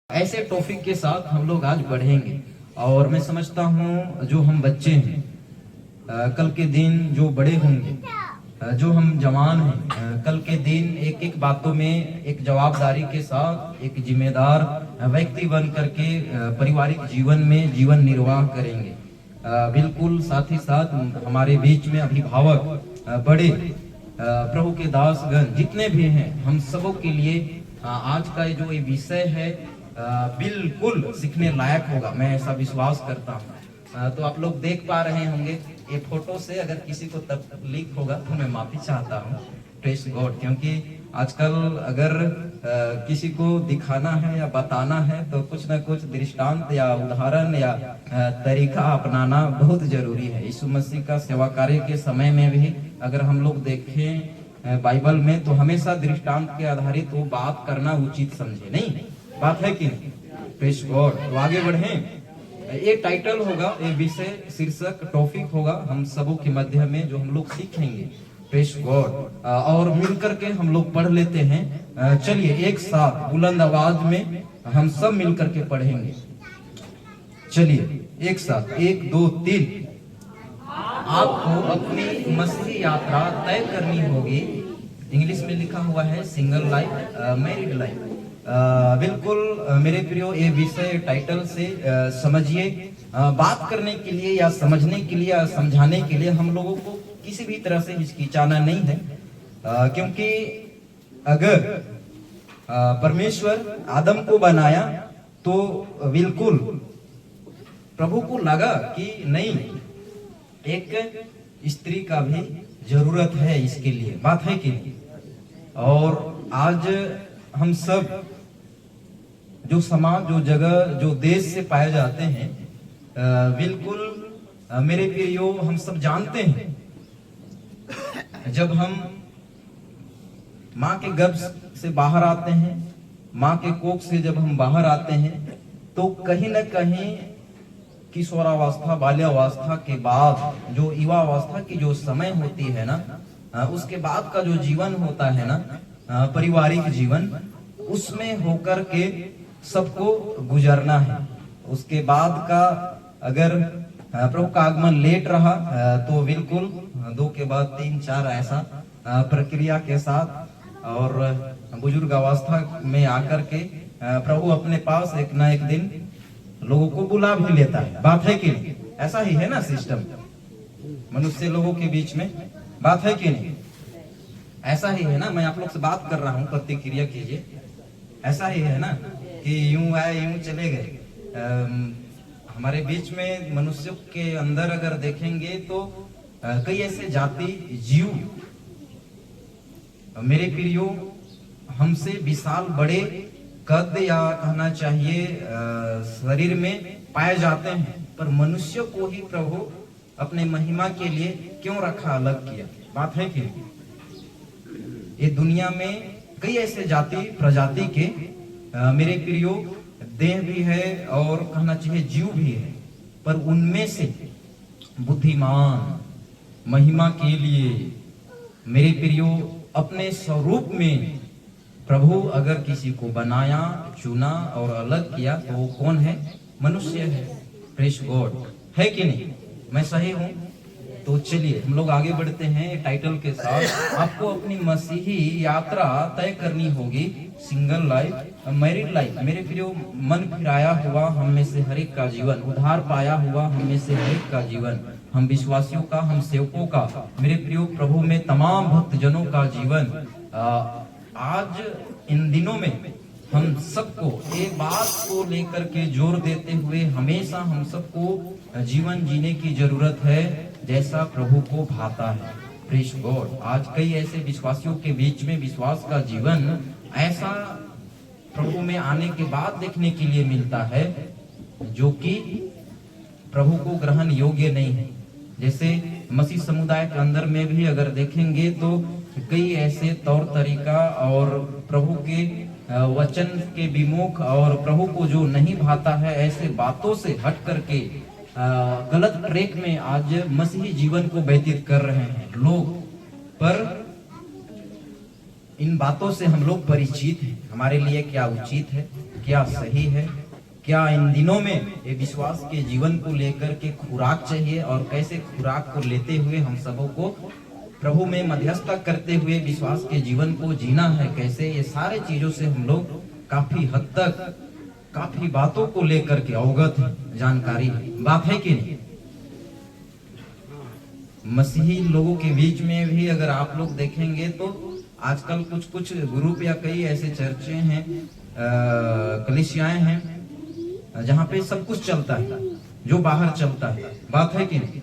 ऐसे टॉपिक के साथ हम लोग आज बढ़ेंगे और मैं समझता हूँ जो हम बच्चे हैं कल के दिन जो बड़े होंगे जो हम जवान हैं कल के दिन एक एक बातों में एक जवाबदारी के साथ एक जिम्मेदार व्यक्ति बन करके पारिवारिक जीवन में जीवन निर्वाह करेंगे। बिल्कुल साथ ही साथ हमारे बीच में अभिभावक बड़े प्रभु के दासगण जितने भी हैं हम सबों के लिए आज का जो ये विषय है बिल्कुल सीखने लायक होगा, मैं ऐसा विश्वास करता हूँ। तो आप लोग देख पा रहे होंगे ये फोटो से, अगर किसी को तकलीफ होगा तो मैं माफी चाहता हूँ। Praise God. क्योंकि आजकल अगर किसी को दिखाना है या बताना है तो कुछ ना कुछ दृष्टांत या उदाहरण या तरीका अपनाना बहुत जरूरी है। यीशु मसीह का सेवा कार्य के समय में भी अगर हम लोग देखें बाइबल में तो हमेशा दृष्टांत के आधारित वो बात करना उचित समझे, नहीं बात है कि नहीं? Praise God. तो आगे बढ़ें। ये टाइटल होगा, ये विषय शीर्षक टॉपिक होगा हम सबों के मध्य में जो हम लोग सीखेंगे। Praise God. और मिलकर के हम लोग पढ़ लेते हैं। चलिए एक साथ बुलंद आवाज में हम सब मिलकर के पढ़ेंगे। चलिए एक साथ 1 2 3। आपको अपनी मसीही यात्रा तय करनी होगी। इंग्लिश में लिखा हुआ है सिंगल लाइफ मैरिड लाइफ। बिल्कुल मेरे प्रियो, ये विषय टाइटल से समझिए। बात करने के लिए या समझने के लिए या समझाने के लिए हम लोगों को किसी भी तरह से हिचकिचाना नहीं है। क्योंकि अगर परमेश्वर आदम को बनाया तो बिल्कुल प्रभु को लगा कि नहीं, एक स्त्री का भी जरूरत है इसके लिए, बात है कि नहीं? और आज हम सब जो समाज, जो जगह, जो देश से पाए जाते हैं, बिल्कुल मेरे प्रियो हम सब जानते हैं जब हम माँ के गर्भ से बाहर आते हैं, माँ के कोख से जब हम बाहर आते हैं तो कहीं न कहीं किशोरावस्था, बाल्यावस्था के बाद जो युवावस्था की जो समय होती है ना, उसके बाद का जो जीवन होता है ना, पारिवारिक जीवन, उसमें होकर के सबको गुजरना है। उसके बाद का अगर प्रभु का आगमन लेट रहा तो बिल्कुल 2 के बाद 3 4 ऐसा प्रक्रिया के साथ और बुजुर्ग अवस्था में आकर के प्रभु अपने पास एक ना एक दिन लोगों को बुला भी लेता है, बात है कि नहीं? ऐसा ही है ना सिस्टम मनुष्य लोगों के बीच में, बात है कि नहीं? ऐसा ही है ना। मैं आप लोग से बात कर रहा हूँ, प्रतिक्रिया कीजिए। ऐसा ही है ना कि यूं आए यूं चले गए। हमारे बीच में मनुष्यों के अंदर अगर देखेंगे तो कई ऐसे जाति जीव मेरे प्रियो हमसे विशाल बड़े कद या कहना चाहिए शरीर में पाए जाते हैं, पर मनुष्य को ही प्रभु अपने महिमा के लिए क्यों रखा, अलग किया, बात है कि ये दुनिया में कई ऐसे जाति प्रजाति के मेरे प्रियो देह भी है और कहना चाहिए जीव भी है, पर उनमें से बुद्धिमान महिमा के लिए मेरे प्रियो अपने स्वरूप में प्रभु अगर किसी को बनाया, चुना और अलग किया तो वो कौन है? मनुष्य है। प्रेज गॉड, है कि नहीं? मैं सही हूं? तो चलिए हम लोग आगे बढ़ते हैं टाइटल के साथ। आपको अपनी मसीही यात्रा तय करनी होगी, सिंगल लाइफ मैरिड लाइफ। मेरे प्रियो, मन फिराया हुआ हम में से हर एक का जीवन, उद्धार पाया हुआ हम में से हर एक का जीवन, हम विश्वासियों का, हम सेवकों का, मेरे प्रियो प्रभु में तमाम भक्तजनों का जीवन आज इन दिनों में हम सबको एक बात को लेकर के जोर देते हुए हमेशा हम सबको जीवन जीने की जरूरत है जैसा प्रभु को भाता है। Praise God. आज कई ऐसे विश्वासियों के बीच में विश्वास का जीवन ऐसा प्रभु में आने के बाद देखने के लिए मिलता है जो कि प्रभु को ग्रहण योग्य नहीं है। जैसे मसीह समुदाय के अंदर में भी अगर देखेंगे तो कई ऐसे तौर तरीका और प्रभु के वचन के विमुख और प्रभु को जो नहीं भाता है, ऐसे बातों से हट करके गलत ट्रैक में आज मसीही जीवन को व्यतीत कर रहे हैं लोग। पर इन बातों से हम लोग परिचित हैं। हमारे लिए क्या उचित है, क्या सही है, क्या इन दिनों में ये विश्वास के जीवन को लेकर के खुराक चाहिए और कैसे खुराक को लेते हुए हम सबों को प्रभु में मध्यस्थता करते हुए विश्वास के जीवन को जीना है कैसे, ये सारे चीजों से हम लोग काफी हद तक काफी बातों को लेकर के अवगत है, जानकारी है। बात है कि नहीं? मसीही लोगों के बीच में भी अगर आप लोग देखेंगे तो आजकल कुछ कुछ ग्रुप या कई ऐसे चर्चे हैं, कलीसियाएं हैं जहाँ पे सब कुछ चलता है जो बाहर चलता है। बात है कि नहीं?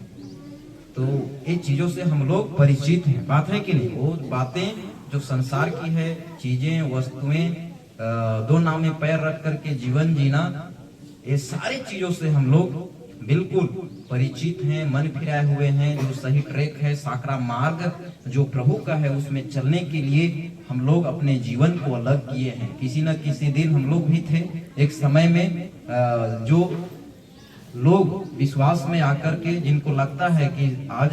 तो ये चीजों से हम लोग परिचित हैं। बात है कि नहीं? वो बातें जो संसार की है, चीजें, वस्तुएं, दो नाव में पैर रख करके जीवन जीना, ये सारी चीजों से हम लोग बिल्कुल परिचित हैं, मन फिराए हुए हैं। जो सही ट्रैक है, साकरा मार्ग जो प्रभु का है, उसमें चलने के लिए हम लोग अपने जीवन को अलग किए हैं। किसी न किसी दिन हम लोग भी थे एक समय में, जो लोग विश्वास में आकर के जिनको लगता है कि आज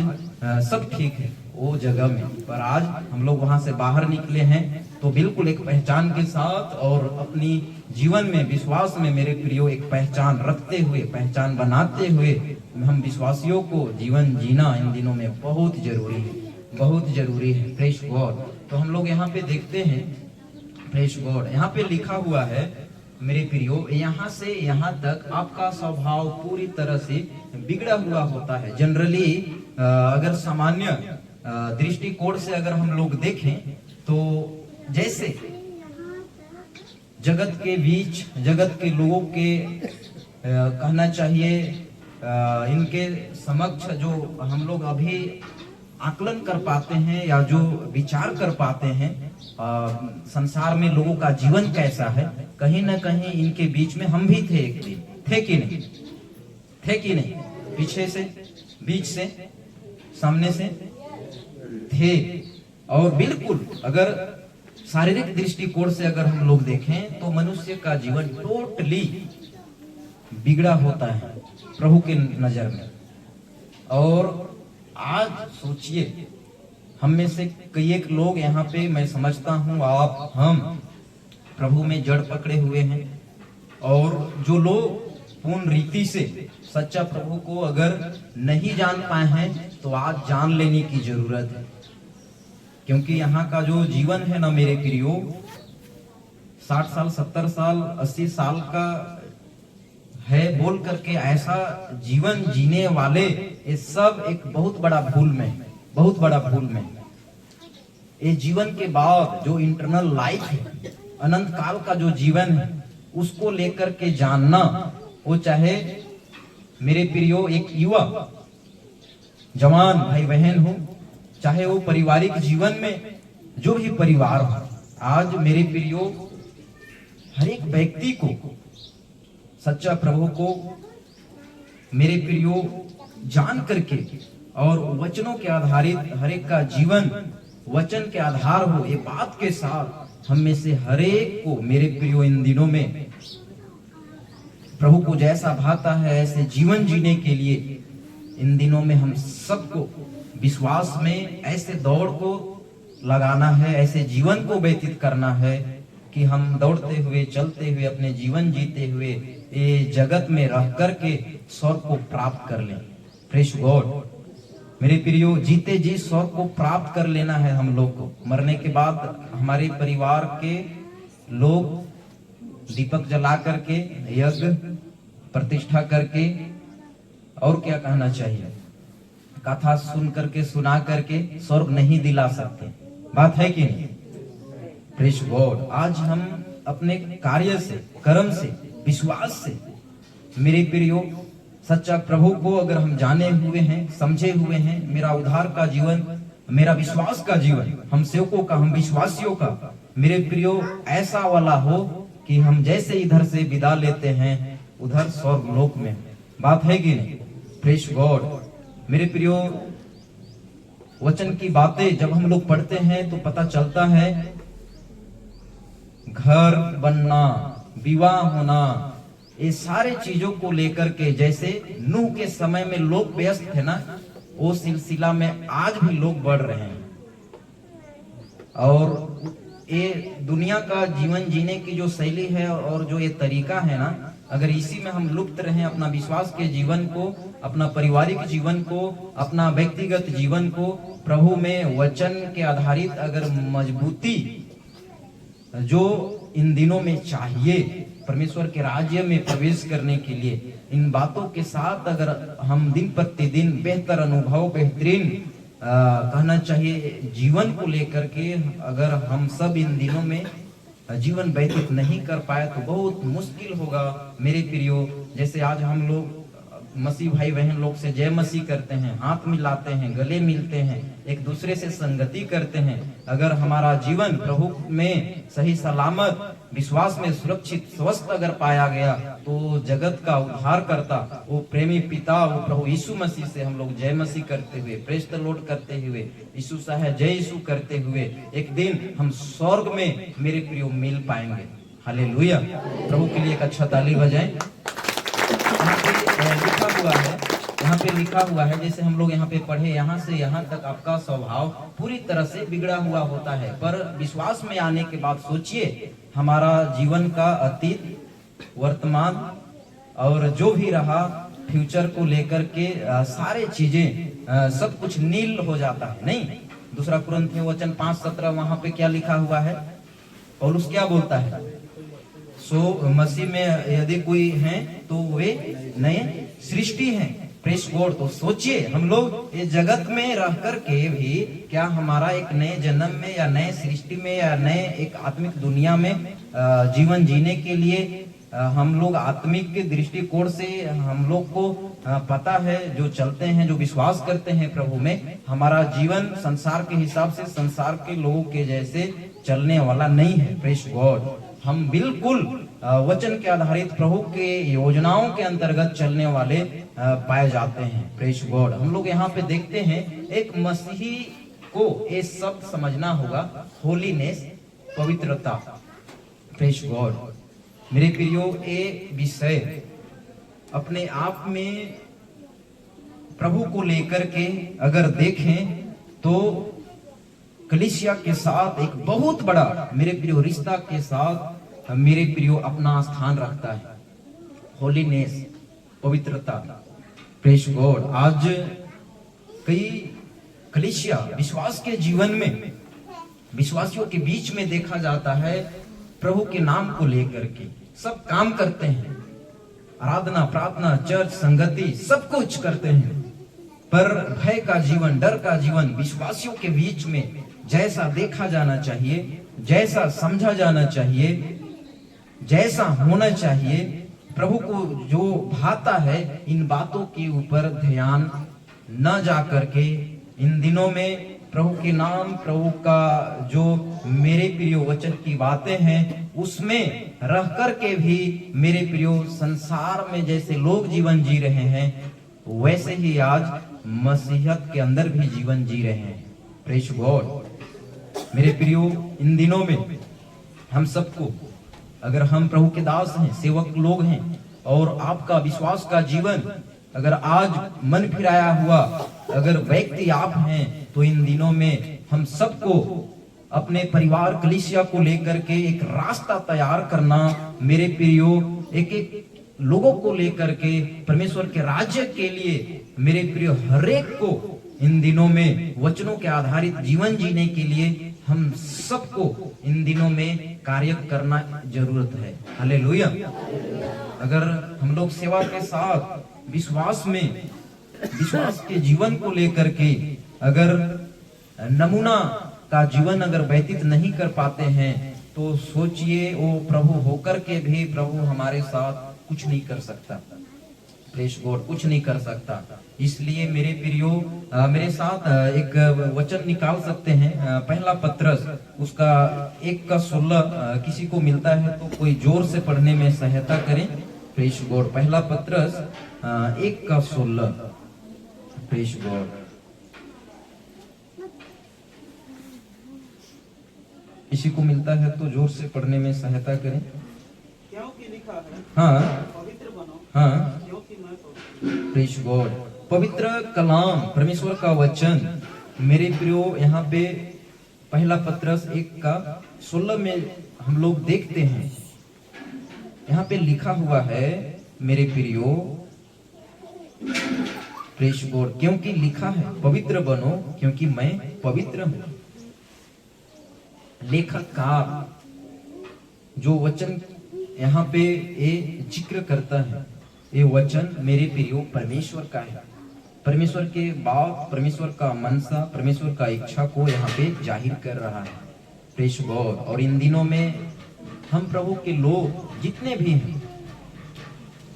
सब ठीक है वो जगह में, पर आज हम लोग वहां से बाहर निकले हैं तो बिल्कुल एक पहचान के साथ और अपनी जीवन में विश्वास में मेरे प्रियो एक पहचान रखते हुए, पहचान बनाते हुए हम विश्वासियों को जीवन जीना इन दिनों में बहुत जरूरी है, बहुत जरूरी है। Praise God. तो हम लोग यहाँ पे देखते हैं, प्रेज गॉड, यहाँ पे लिखा हुआ है मेरे प्रियो, यहाँ से यहाँ तक आपका स्वभाव पूरी तरह से बिगड़ा हुआ होता है। जनरली अगर सामान्य दृष्टिकोण से अगर हम लोग देखें तो जैसे जगत के बीच, जगत के लोगों के कहना चाहिए इनके समक्ष जो हम लोग अभी आकलन कर पाते हैं या जो विचार कर पाते हैं संसार में लोगों का जीवन कैसा है, कहीं ना कहीं इनके बीच में हम भी थे एक दिन। थे कि नहीं? थे कि नहीं? पीछे से, बीच से, सामने से थे। और बिल्कुल अगर शारीरिक दृष्टिकोण से अगर हम लोग देखें तो मनुष्य का जीवन टोटली बिगड़ा होता है प्रभु के नजर में। और आज सोचिए, हम में से कई एक लोग यहाँ पे, मैं समझता हूँ आप, हम प्रभु में जड़ पकड़े हुए हैं। और जो लोग पूर्ण रीति से सच्चा प्रभु को अगर नहीं जान पाए हैं तो आज जान लेने की जरूरत है। क्योंकि यहाँ का जो जीवन है ना मेरे प्रियो, 60 साल, 70 साल, 80 साल का है बोल करके ऐसा जीवन जीने वाले, ये सब एक बहुत बड़ा भूल में, बहुत बड़ा भूल में। ये जीवन के बाद जो इंटरनल लाइफ है, अनंत काल का जो जीवन है, उसको लेकर के जानना, वो चाहे मेरे प्रियो एक युवा जवान भाई बहन हो, चाहे वो पारिवारिक जीवन में जो भी परिवार हो, आज मेरे प्रियो हर एक व्यक्ति को सच्चा प्रभु को मेरे प्रियो जान करके और वचनों के आधारित हर एक का जीवन वचन के आधार हो, ये बात के साथ हम में से हर एक को मेरे प्रियो इन दिनों में प्रभु को जैसा भाता है ऐसे जीवन जीने के लिए इन दिनों में हम सबको विश्वास में ऐसे दौड़ को लगाना है, ऐसे जीवन को व्यतीत करना है कि हम दौड़ते हुए, चलते हुए, अपने जीवन जीते हुए ये जगत में रह करके स्वर्ग को प्राप्त कर लें। Praise God. मेरे प्रियो, जीते जी स्वर्ग को प्राप्त कर लेना है हम लोग को। मरने के बाद हमारे परिवार के लोग दीपक जला करके, यज्ञ प्रतिष्ठा करके, और क्या कहना चाहिए, कथा सुन करके, सुना करके स्वर्ग नहीं दिला सकते। बात है कि नहीं? Praise God. आज हम अपने कार्य से, कर्म से, विश्वास से मेरे प्रियो सच्चा प्रभु को अगर हम जाने हुए हैं, समझे हुए हैं, मेरा उद्धार का जीवन, मेरा विश्वास का जीवन, हम सेवकों का, हम विश्वासियों का मेरे प्रियो ऐसा वाला हो कि हम जैसे इधर से विदा लेते हैं उधर स्वर्ग लोक में। बात है कि नहीं? Praise God. मेरे प्रियो, वचन की बातें जब हम लोग पढ़ते हैं तो पता चलता है घर बनना, विवाह होना, ये सारे चीजों को लेकर के जैसे नूह के समय में लोग व्यस्त थे ना, वो सिलसिला में आज भी लोग बढ़ रहे हैं। और ये दुनिया का जीवन जीने की जो शैली है और जो ये तरीका है ना, अगर इसी में हम लुप्त रहें, अपना विश्वास के जीवन को, अपना पारिवारिक जीवन को, अपना व्यक्तिगत जीवन को प्रभु में वचन के आधारित अगर मजबूती जो इन दिनों में चाहिए परमेश्वर के राज्य में प्रवेश करने के लिए, इन बातों के साथ अगर हम दिन प्रतिदिन बेहतर अनुभव, बेहतरीन कहना चाहिए जीवन को लेकर के अगर हम सब इन दिनों में जीवन व्यतीत नहीं कर पाए तो बहुत मुश्किल होगा मेरे प्रियो। जैसे आज हम लोग मसीह भाई बहन लोग से जय मसीह करते हैं, हाथ मिलाते हैं, गले मिलते हैं, एक दूसरे से संगति करते हैं, अगर हमारा जीवन प्रभु में सही सलामत विश्वास में सुरक्षित स्वस्थ अगर पाया गया तो जगत का उद्धार करता वो प्रेमी पिता वो प्रभु यीशु मसीह से हम लोग जय मसीह करते हुए, प्रेज द लॉर्ड करते हुए, यीशु साहे जय यीशु करते हुए एक दिन हम स्वर्ग में मेरे प्रियो मिल पाएंगे। हालेलुया। प्रभु के लिए एक अच्छा ताली बजाएं। यहाँ पे लिखा हुआ है जैसे हम लोग यहाँ पे पढ़े, यहाँ से यहाँ तक आपका स्वभाव पूरी तरह से बिगड़ा हुआ होता है, पर विश्वास में आने के बाद सोचिए हमारा जीवन का अतीत, वर्तमान और जो भी रहा फ्यूचर को लेकर के सारे चीजें सब कुछ नील हो जाता है। नहीं, दूसरा कुरिन्थियों वचन 5:17 वहां पे क्या लिखा हुआ है? पौलुस क्या बोलता है? सो मसीह में यदि कोई है तो वे नए सृष्टि हैं। Press God. तो सोचिए हम लोग इस जगत में रह कर के भी क्या हमारा एक नए जन्म में या नए सृष्टि में या नए एक आत्मिक दुनिया में जीवन जीने के लिए हम लोग आत्मिक के दृष्टिकोण से हम लोग को पता है, जो चलते हैं, जो विश्वास करते हैं प्रभु में, हमारा जीवन संसार के हिसाब से संसार के लोगों के जैसे चलने वाला नहीं है। Press God. हम बिल्कुल वचन के आधारित प्रभु के योजनाओं के अंतर्गत चलने वाले पाए जाते हैं। Press God. हम लोग यहाँ पे देखते हैं एक मसीही को ये शब्द समझना होगा, होलीनेस, पवित्रता। Press God. मेरे प्रियो, ये विषय अपने आप में प्रभु को लेकर के अगर देखें तो कलीसिया के साथ एक बहुत बड़ा मेरे प्रियो रिश्ता के साथ मेरे प्रियो अपना स्थान रखता है। होलीनेस, पवित्रता। Press God. आज कई कलीसिया विश्वास के जीवन में विश्वासियों के बीच में देखा जाता है प्रभु के नाम को लेकर के सब काम करते हैं, आराधना, प्रार्थना, चर्च, संगति सब कुछ करते हैं, पर भय का जीवन, डर का जीवन विश्वासियों के बीच में जैसा देखा जाना चाहिए, जैसा समझा जाना चाहिए, जैसा होना चाहिए, प्रभु को जो भाता है, इन बातों के ऊपर ध्यान न जा करके इन दिनों में प्रभु के नाम, प्रभु का जो मेरे प्रियो वचन की बातें हैं उसमें रह कर के भी मेरे प्रियो संसार में जैसे लोग जीवन जी रहे हैं वैसे ही आज मसीहत के अंदर भी जीवन जी रहे हैं। Press God. मेरे प्रियो, इन दिनों में हम सबको, अगर हम प्रभु के दास हैं, सेवक लोग हैं और आपका विश्वास का जीवन अगर आज मन फिराया हुआ अगर व्यक्ति आप हैं तो इन दिनों में हम सबको अपने परिवार कलीसिया को लेकर के एक रास्ता तैयार करना, मेरे प्रियो, एक एक लोगों को लेकर के परमेश्वर के राज्य के लिए मेरे प्रियो हरेक को इन दिनों में वचनों के आधारित जीवन जीने के लिए हम सबको इन दिनों में कार्य करना जरूरत है। हालेलुया। अगर हम लोग सेवा के साथ विश्वास में, विश्वास के जीवन को लेकर के अगर नमूना का जीवन अगर व्यतीत नहीं कर पाते हैं तो सोचिए वो प्रभु होकर के भी प्रभु हमारे साथ कुछ नहीं कर सकता। Press God. कुछ नहीं कर सकता। इसलिए मेरे प्रियो, मेरे साथ एक वचन निकाल सकते हैं, पहला पत्रस उसका 1:16 किसी को मिलता है तो कोई जोर से पढ़ने में सहायता करें। Press God. पहला पत्रस 1:16। Press God. किसी को मिलता है तो जोर से पढ़ने में सहायता करें। क्योंकि लिखा है, हाँ, पवित्र बनो, हाँ, क्योंकि मैं पवित्र। Press God. पवित्र कलाम, परमेश्वर का वचन। मेरे प्रियो, यहाँ पे पहला पत्रस 1 का 16 में हम लोग देखते हैं, यहाँ पे लिखा हुआ है मेरे प्रियो, प्रेस गॉड, क्योंकि लिखा है पवित्र बनो क्योंकि मैं पवित्र हूं। लेखककार जो वचन यहाँ पे ये जिक्र करता है, ये वचन मेरे प्रियो परमेश्वर का है। परमेश्वर के बात, परमेश्वर का मनसा, परमेश्वर का इच्छा को यहाँ पे जाहिर कर रहा है। Press God. और इन दिनों में हम प्रभु के लोग जितने भी हैं,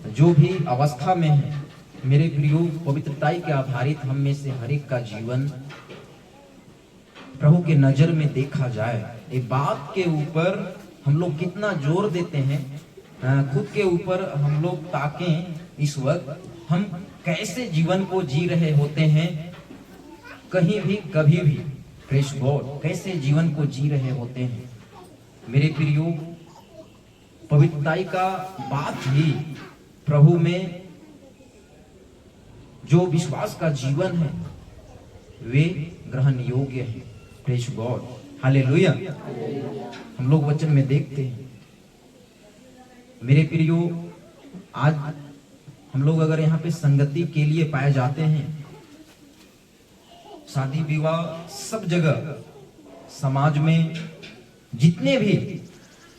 जो भी अवस्था में हैं, मेरे प्रियो पवित्रताई के आधारित हम में से हर एक का जीवन प्रभु के नजर में देखा जाए। ये बात के ऊपर हम लोग कितना जोर देते हैं, खुद के ऊपर हम लोग ताकें इस वक्त हम कैसे जीवन को जी रहे होते हैं, कहीं भी कभी भी। प्रेस गॉड, कैसे जीवन को जी रहे होते हैं मेरे प्रियो। पवित्रताई का बात ही प्रभु में जो विश्वास का जीवन है वे ग्रहण योग्य है। Press God, hallelujah. हम लोग वचन में देखते हैं मेरे प्रियो, आज हम लोग अगर यहाँ पे संगति के लिए पाए जाते हैं, शादी विवाह सब जगह समाज में जितने भी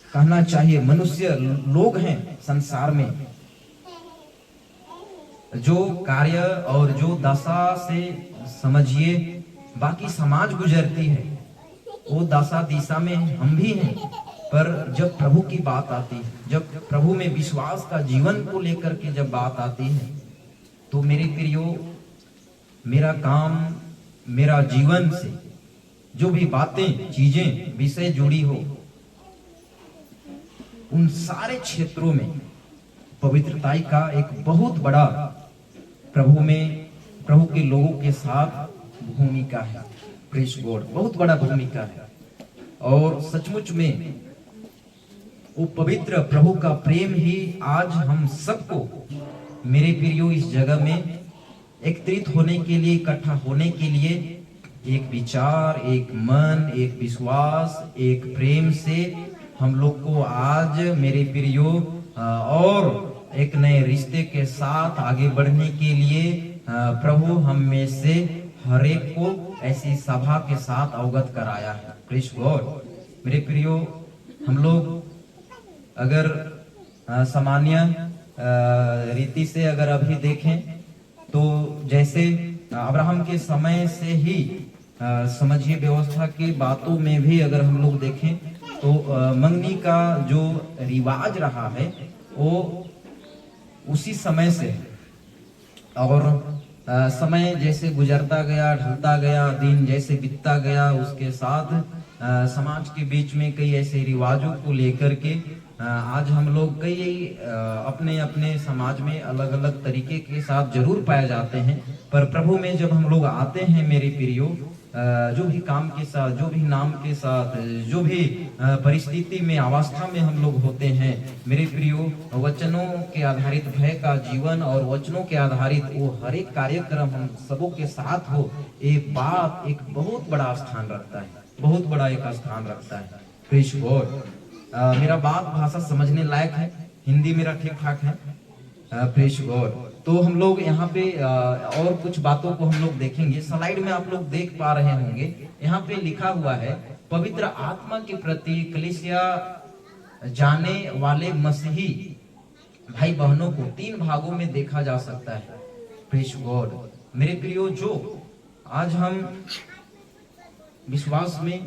कहना चाहिए मनुष्य लोग हैं संसार में, जो कार्य और जो दशा से समझिए बाकी समाज गुजरती है, वो दशा दिशा में हम भी हैं। पर जब प्रभु की बात आती है, जब प्रभु में विश्वास का जीवन को लेकर के जब बात आती है, तो मेरे प्रियो मेरा काम, मेरा जीवन से जो भी बातें, चीजें, विषय जुड़ी हो, उन सारे क्षेत्रों में पवित्रताई का एक बहुत बड़ा प्रभु में, प्रभु के लोगों के साथ भूमिका है। प्रेस गॉड, बहुत बड़ा भूमिका है। और सचमुच में वो पवित्र प्रभु का प्रेम ही आज हम सबको मेरे प्रियो इस जगह में एकत्रित होने के लिए, इकट्ठा होने के लिए एक विचार, एक मन, एक विश्वास, एक प्रेम से हम लोग को आज मेरे प्रियो और एक नए रिश्ते के साथ आगे बढ़ने के लिए प्रभु हम में से हर एक को ऐसी सभा के साथ अवगत कराया है। प्रेस गॉड, मेरे प्रियो, हम लोग अगर सामान्य रीति से अगर अभी देखें तो जैसे अब्राहम के समय से ही समझिए व्यवस्था की बातों में भी अगर हम लोग देखें तो मंगनी का जो रिवाज रहा है वो उसी समय से, और समय जैसे गुजरता गया, ढलता गया, दिन जैसे बीतता गया, उसके साथ समाज के बीच में कई ऐसे रिवाजों को लेकर के आज हम लोग कई अपने अपने समाज में अलग अलग तरीके के साथ जरूर पाए जाते हैं। पर प्रभु में जब हम लोग आते हैं मेरे प्रियो, जो भी काम के साथ, जो भी नाम के साथ, जो भी परिस्थिति में, अवस्था में हम लोग होते हैं मेरे प्रियो, वचनों के आधारित भय का जीवन और वचनों के आधारित वो हर एक कार्यक्रम हम सबों के साथ हो, एक बात एक बहुत बड़ा स्थान रखता है, बहुत बड़ा एक स्थान रखता है। प्रेस गॉड, मेरा बात भाषा समझने लायक है, हिंदी मेरा ठीक ठाक है। प्रेस गॉड, तो हम लोग यहाँ पे और कुछ बातों को हम लोग देखेंगे। स्लाइड में आप लोग देख पा रहे होंगे, यहाँ पे लिखा हुआ है पवित्र आत्मा के प्रति कलीसिया जाने वाले मसीही भाई बहनों को 3 भागों में देखा जा सकता है। प्रेस गॉड, मेरे प्रियो, जो आज हम विश्वास में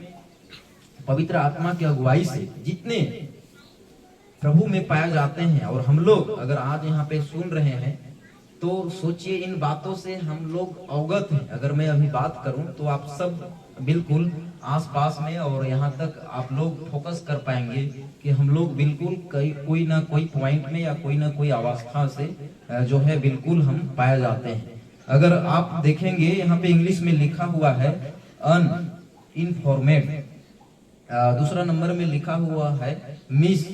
पवित्र आत्मा की अगुवाई से जितने प्रभु में पाए जाते हैं, और हम लोग अगर आज यहाँ पे सुन रहे हैं तो सोचिए इन बातों से हम लोग अवगत हैं। अगर मैं अभी बात करूं तो आप सब बिल्कुल आसपास में और यहाँ तक आप लोग फोकस कर पाएंगे कि हम लोग बिल्कुल कोई ना कोई पॉइंट में या कोई ना कोई अवस्था से जो है बिल्कुल हम पाए जाते हैं। अगर आप देखेंगे यहाँ पे इंग्लिश में लिखा हुआ है अनइनफॉर्मेड, दूसरा नंबर में लिखा हुआ है मिस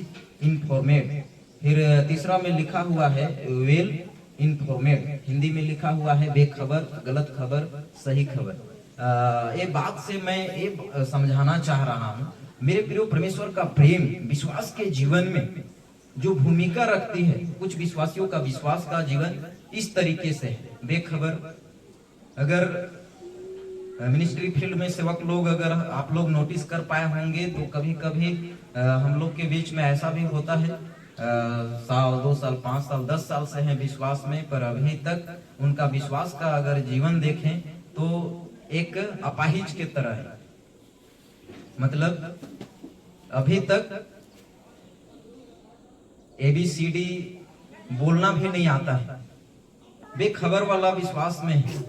इनफॉर्मेड, फिर तीसरा में लिखा हुआ है वेल इनफॉर्मेड, हिंदी में लिखा हुआ है बेखबर, गलत खबर, सही खबर। ये बात से मैं ये समझाना चाह रहा हूँ मेरे प्रियो, परमेश्वर का प्रेम विश्वास के जीवन में जो भूमिका रखती है, कुछ विश्वासियों का विश्वास का जीवन इस तरीके से है, बेखबर। अगर मिनिस्ट्री फील्ड में सेवक लोग, अगर आप लोग नोटिस कर पाए होंगे तो कभी कभी हम लोग के बीच में ऐसा भी होता है, साल 2 साल 5 साल 10 साल से हैं विश्वास में, पर अभी तक उनका विश्वास का अगर जीवन देखें तो एक अपाहिज के तरह है। मतलब अभी तक ABCD बोलना भी नहीं आता है, बेखबर वाला विश्वास में है।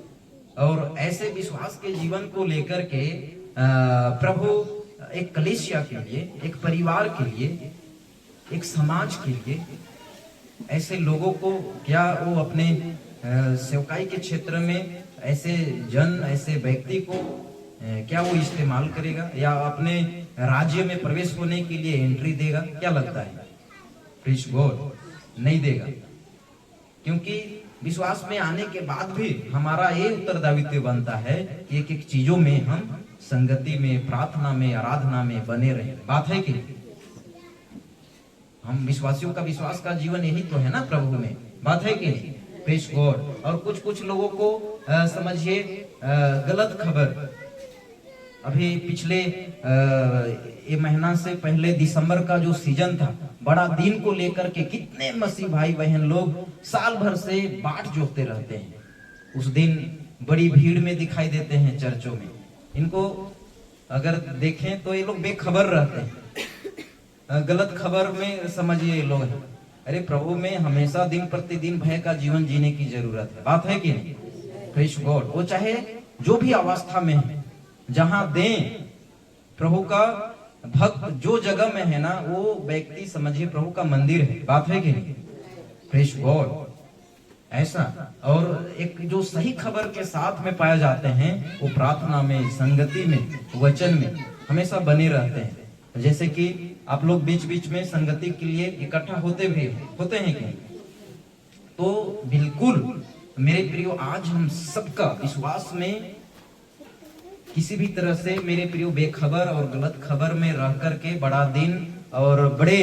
और ऐसे विश्वास के जीवन को लेकर के प्रभु एक कलीसिया के लिए, एक परिवार के लिए, एक समाज के लिए ऐसे लोगों को, क्या वो अपने सेवकाई के क्षेत्र में ऐसे जन, ऐसे व्यक्ति को क्या वो इस्तेमाल करेगा या अपने राज्य में प्रवेश होने के लिए एंट्री देगा? क्या लगता है? प्रीच गॉड, नहीं देगा। क्योंकि विश्वास में आने के बाद भी हमारा ये उत्तरदायित्व बनता है कि एक एक चीजों में हम संगति में, प्रार्थना में, आराधना में बने रहे। बात है कि हम विश्वासियों का विश्वास का जीवन यही तो है ना प्रभु में। बात है कि नहीं? Praise God. और कुछ लोगों को समझिए गलत खबर, अभी पिछले ये महीना से पहले दिसंबर का जो सीजन था, बड़ा दिन को लेकर के कितने मसीह भाई बहन लोग साल भर से बाट जोतते रहते हैं। उस दिन बड़ी भीड़ में दिखाई देते हैं चर्चों में। इनको अगर देखें तो ये लोग बेखबर रहते हैं, गलत खबर में समझिए ये लोग हैं। अरे प्रभु में हमेशा दिन प्रतिदिन भय का जीवन जीने की जरूरत है। बात है कि नहीं? Praise God. वो चाहे जो भी अवस्था में है, जहां दें प्रभु का भक्त जो जगह में है ना, वो व्यक्ति समझिए प्रभु का मंदिर है। बात है कि नहीं? Praise God. ऐसा, और एक जो सही खबर के साथ में पाए जाते हैं, वो प्रार्थना में, संगति में, वचन में हमेशा बने रहते हैं। जैसे कि आप लोग बीच बीच में संगति के लिए इकट्ठा होते हैं कि? तो बिल्कुल मेरे प्रियो, आज हम सबका विश्वास में किसी भी तरह से मेरे प्रियो बेखबर और गलत खबर में रह करके बड़ा दिन और बड़े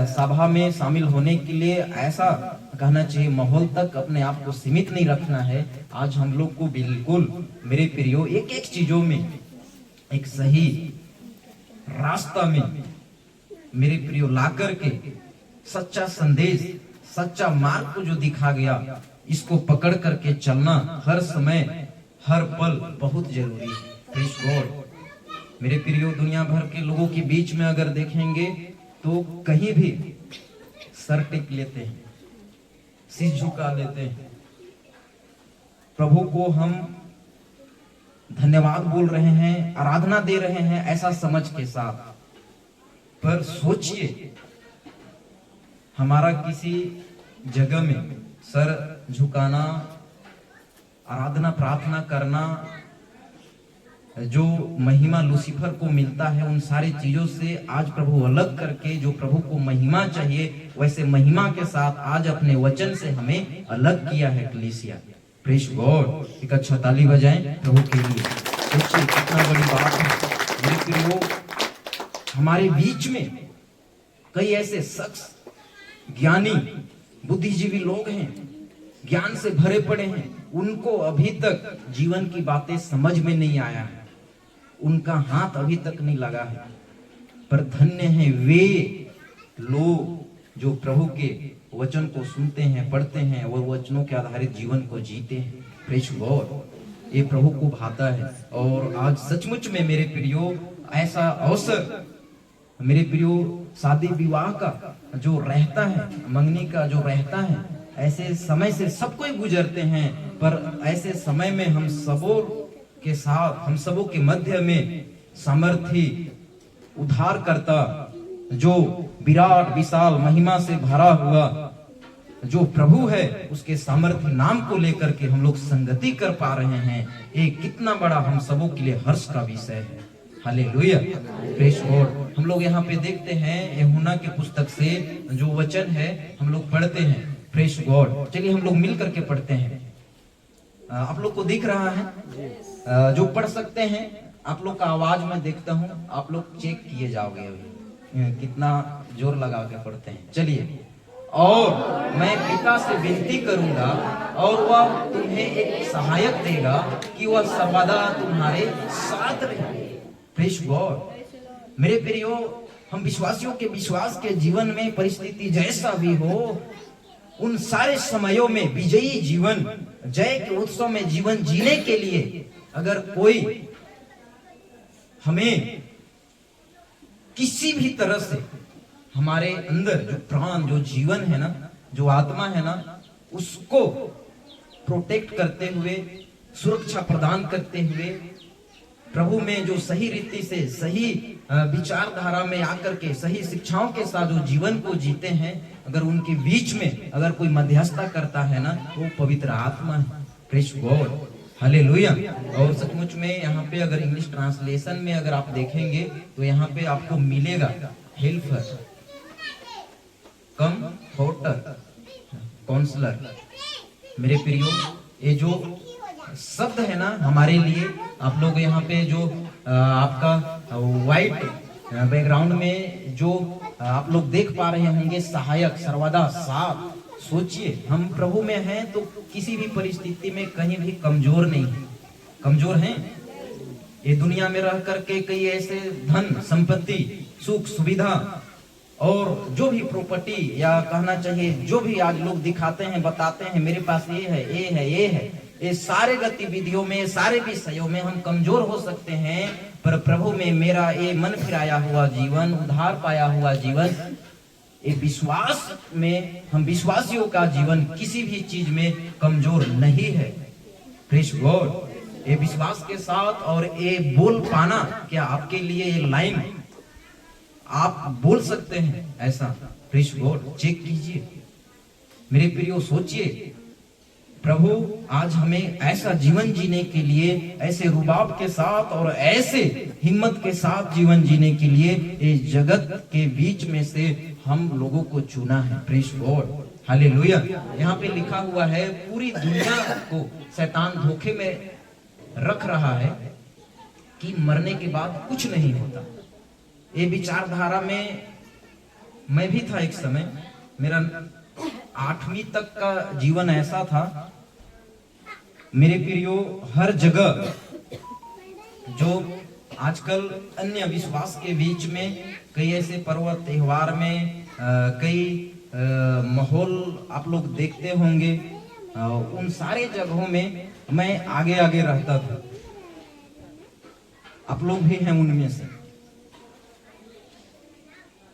सभा में शामिल होने के लिए, ऐसा कहना चाहिए, माहौल तक अपने आप को सीमित नहीं रखना है। आज हम लोग को बिल्कुल मेरे प्रियो एक एक चीजों में, एक सही रास्ता में मेरे प्रियो ला करके सच्चा संदेश, सच्चा मार्ग को जो दिखा गया, इसको पकड़ करके चलना हर समय हर पल बहुत जरूरी है। Praise God. मेरे प्रियो, दुनिया भर के लोगों के बीच में अगर देखेंगे तो कहीं भी सर टिक लेते हैं, सिर झुका लेते हैं। प्रभु को हम धन्यवाद बोल रहे हैं, आराधना दे रहे हैं ऐसा समझ के साथ, पर सोचिए हमारा किसी जगह में सर झुकाना, आराधना प्रार्थना करना, जो महिमा लूसीफर को मिलता है, उन सारी चीजों से आज प्रभु अलग करके, जो प्रभु को महिमा चाहिए वैसे महिमा के साथ आज अपने वचन से हमें अलग किया है कलीसिया। Praise God. एक अच्छा ताली बजाएं प्रभु के लिए। सोचिए कितना बड़ी बात है। मेरे प्रियो, हमारे बीच में कई ऐसे शख्स, ज्ञानी बुद्धिजीवी लोग हैं, ज्ञान से भरे पड़े हैं, उनको अभी तक जीवन की बातें समझ में नहीं आया है, उनका हाथ अभी तक नहीं लगा है। पर धन्य हैं वे लोग जो प्रभु के वचन को सुनते हैं, पढ़ते हैं और वचनों के आधारित जीवन को जीते हैं। Praise God. ये प्रभु को भाता है। और आज सचमुच में मेरे प्रियो ऐसा अवसर, मेरे प्रियो, शादी विवाह का जो रहता है, मंगनी का जो रहता है, ऐसे समय से सब कोई गुजरते हैं, पर ऐसे समय में हम सबों के साथ, हम सबों के मध्य में सामर्थी उद्धारकर्ता, जो विराट विशाल महिमा से भरा हुआ जो प्रभु है, उसके सामर्थ्य नाम को लेकर के हम लोग संगति कर पा रहे हैं। ये कितना बड़ा हम सबों के लिए हर्ष का विषय है। हालेलुया। Praise God. हम लोग यहाँ पे देखते हैं यूहन्ना की पुस्तक से जो वचन है हम लोग पढ़ते हैं। Praise God. चलिए हम लोग मिल करके पढ़ते हैं। आप लोग को दिख रहा है? जो पढ़ सकते हैं आप लोग का आवाज मैं देखता हूँ, आप लोग चेक किए जाओगे अभी कितना जोर लगा के पढ़ते हैं। चलिए, और मैं पिता से विनती करूंगा और वह तुम्हें एक सहायक देगा कि वह सर्वदा तुम्हारे साथ रहे। Praise God. मेरे प्रियो, हम विश्वासियों के विश्वास के जीवन में परिस्थिति जैसा भी हो, उन सारे समयों में विजयी जीवन, जय के उत्सव में जीवन जीने के लिए अगर कोई हमें किसी भी तरह से हमारे अंदर जो प्राण, जो जीवन है ना, जो आत्मा है ना, उसको प्रोटेक्ट करते हुए, सुरक्षा प्रदान करते हुए, प्रभु में जो सही रीति से, सही विचारधारा में आकर के, सही शिक्षाओं के साथ जो जीवन को जीते हैं, अगर उनके बीच में अगर कोई मध्यस्थता करता है ना, तो पवित्र आत्मा है। Praise God, hallelujah. और सचमुच में यहाँ पे अगर इंग्लिश ट्रांसलेशन में अगर आप देखेंगे तो यहाँ पे आपको मिलेगा हेल्पर, कम्फर्टर, काउंसलर। मेरे प्रियो, ये जो शब्द है ना हमारे लिए, आप लोग यहाँ पे जो आपका व्हाइट बैकग्राउंड में जो आप लोग देख पा रहे होंगे, सहायक, सर्वदा साथ। सोचिए, हम प्रभु में हैं तो किसी भी परिस्थिति में कहीं भी कमजोर नहीं है। कमजोर हैं ये दुनिया में रह करके कई ऐसे धन संपत्ति, सुख सुविधा और जो भी प्रॉपर्टी, या कहना चाहिए जो भी आज लोग दिखाते हैं, बताते हैं मेरे पास ये है, ये है, ये है, ये सारे गतिविधियों में, सारे विषयों में हम कमजोर हो सकते हैं, पर प्रभु में मेरा ये मन फिराया हुआ जीवन, उद्धार पाया हुआ जीवन, ये विश्वास में हम विश्वासियों का जीवन किसी भी चीज में कमजोर नहीं है। Praise God. ये विश्वास के साथ और ये बोल पाना, क्या आपके लिए ये लाइन आप बोल सकते हैं ऐसा? Praise God. चेक कीजिए मेरे प्रियो, सोचिए, प्रभु आज हमें ऐसा जीवन जीने के लिए, ऐसे रुबाब के साथ और ऐसे हिम्मत के साथ जीवन जीने के लिए इस जगत के बीच में से हम लोगों को चुना है। Praise God, hallelujah. यहाँ पे लिखा हुआ है, पूरी दुनिया को शैतान धोखे में रख रहा है कि मरने के बाद कुछ नहीं होता। ये विचारधारा में मैं भी था एक समय। मेरा 8वीं तक का जीवन ऐसा था मेरे प्रियो, हर जगह जो आजकल अन्य विश्वास के बीच में कई ऐसे पर्व त्योहार में कई माहौल आप लोग देखते होंगे, उन सारे जगहों में मैं आगे आगे रहता था। आप लोग भी हैं उनमें से।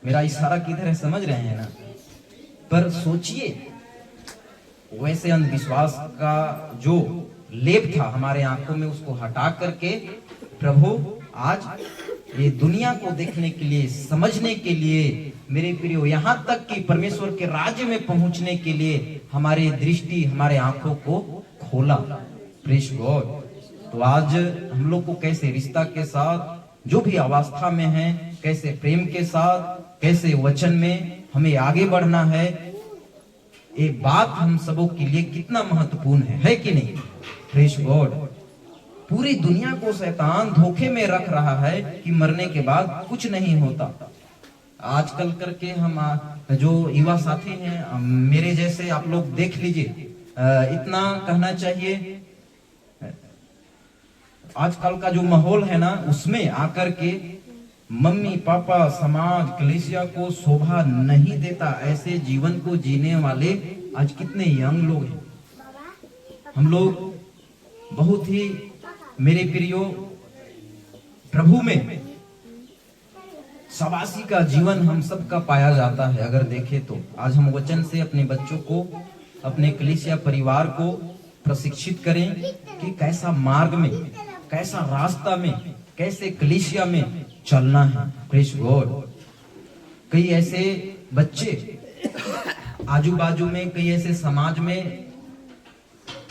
मेरा इशारा किधर है, समझ रहे हैं ना? पर सोचिए, वैसे अंधविश्वास का जो लेप था हमारे आंखों में, उसको हटा करके प्रभु आज ये दुनिया को देखने के लिए, समझने के लिए, मेरे प्रियो, यहाँ तक कि परमेश्वर के राज्य में पहुंचने के लिए हमारी दृष्टि, हमारे आंखों को खोला। Praise God. तो आज हम लोग को कैसे रिश्ता के साथ, जो भी अवस्था में है, कैसे प्रेम के साथ, कैसे वचन में हमें आगे बढ़ना है, ये बात हम सबों के लिए कितना महत्वपूर्ण है कि नहीं? Praise God. पूरी दुनिया को शैतान धोखे में रख रहा है कि मरने के बाद कुछ नहीं होता। आजकल करके हम जो युवा साथी हैं, मेरे जैसे आप लोग देख लीजिए, इतना कहना चाहिए, आजकल का जो माहौल है ना, उसमें आकर के मम्मी पापा, समाज, कलीसिया को शोभा नहीं देता ऐसे जीवन को जीने वाले आज कितने यंग लोग हैं। हम लोग बहुत ही, मेरे प्रियो, प्रभु में शाबाशी का जीवन हम सबका पाया जाता है। अगर देखें तो आज हम वचन से अपने बच्चों को, अपने कलीसिया परिवार को प्रशिक्षित करें कि कैसा मार्ग में, कैसा रास्ता में, कैसे कलीसिया में चलना है। Praise God. कई ऐसे बच्चे आजू बाजू में, कई ऐसे समाज में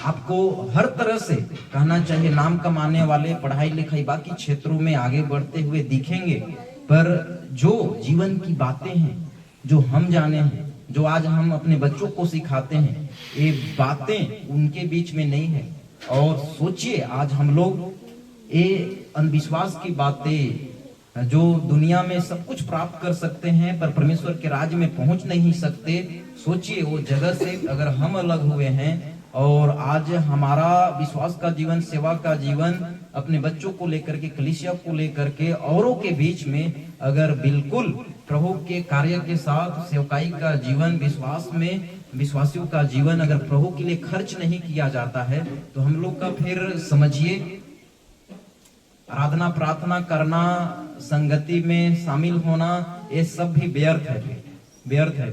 आपको हर तरह से कहना चाहिए नाम कमाने वाले, पढ़ाई लिखाई बाकी क्षेत्रों में आगे बढ़ते हुए दिखेंगे, पर जो जीवन की बातें हैं, जो हम जाने हैं, जो आज हम अपने बच्चों को सिखाते हैं, ये बातें उनके बीच में नहीं है। और सोचिए, आज हम लोग ये अंधविश्वास की बातें, जो दुनिया में सब कुछ प्राप्त कर सकते हैं पर परमेश्वर के राज्य में पहुंच नहीं सकते। सोचिए वो जगह से अगर हम अलग हुए हैं और आज हमारा विश्वास का जीवन, सेवा का जीवन, अपने बच्चों को लेकर के, कलीसिया को लेकर के, औरों के बीच में अगर बिल्कुल प्रभु के कार्य के साथ सेवकाई का जीवन, विश्वास में विश्वासियों का जीवन अगर प्रभु के लिए खर्च नहीं किया जाता है तो हम लोग का फिर समझिए आराधना, प्रार्थना करना, संगति में शामिल होना, ये सब भी व्यर्थ है, व्यर्थ है।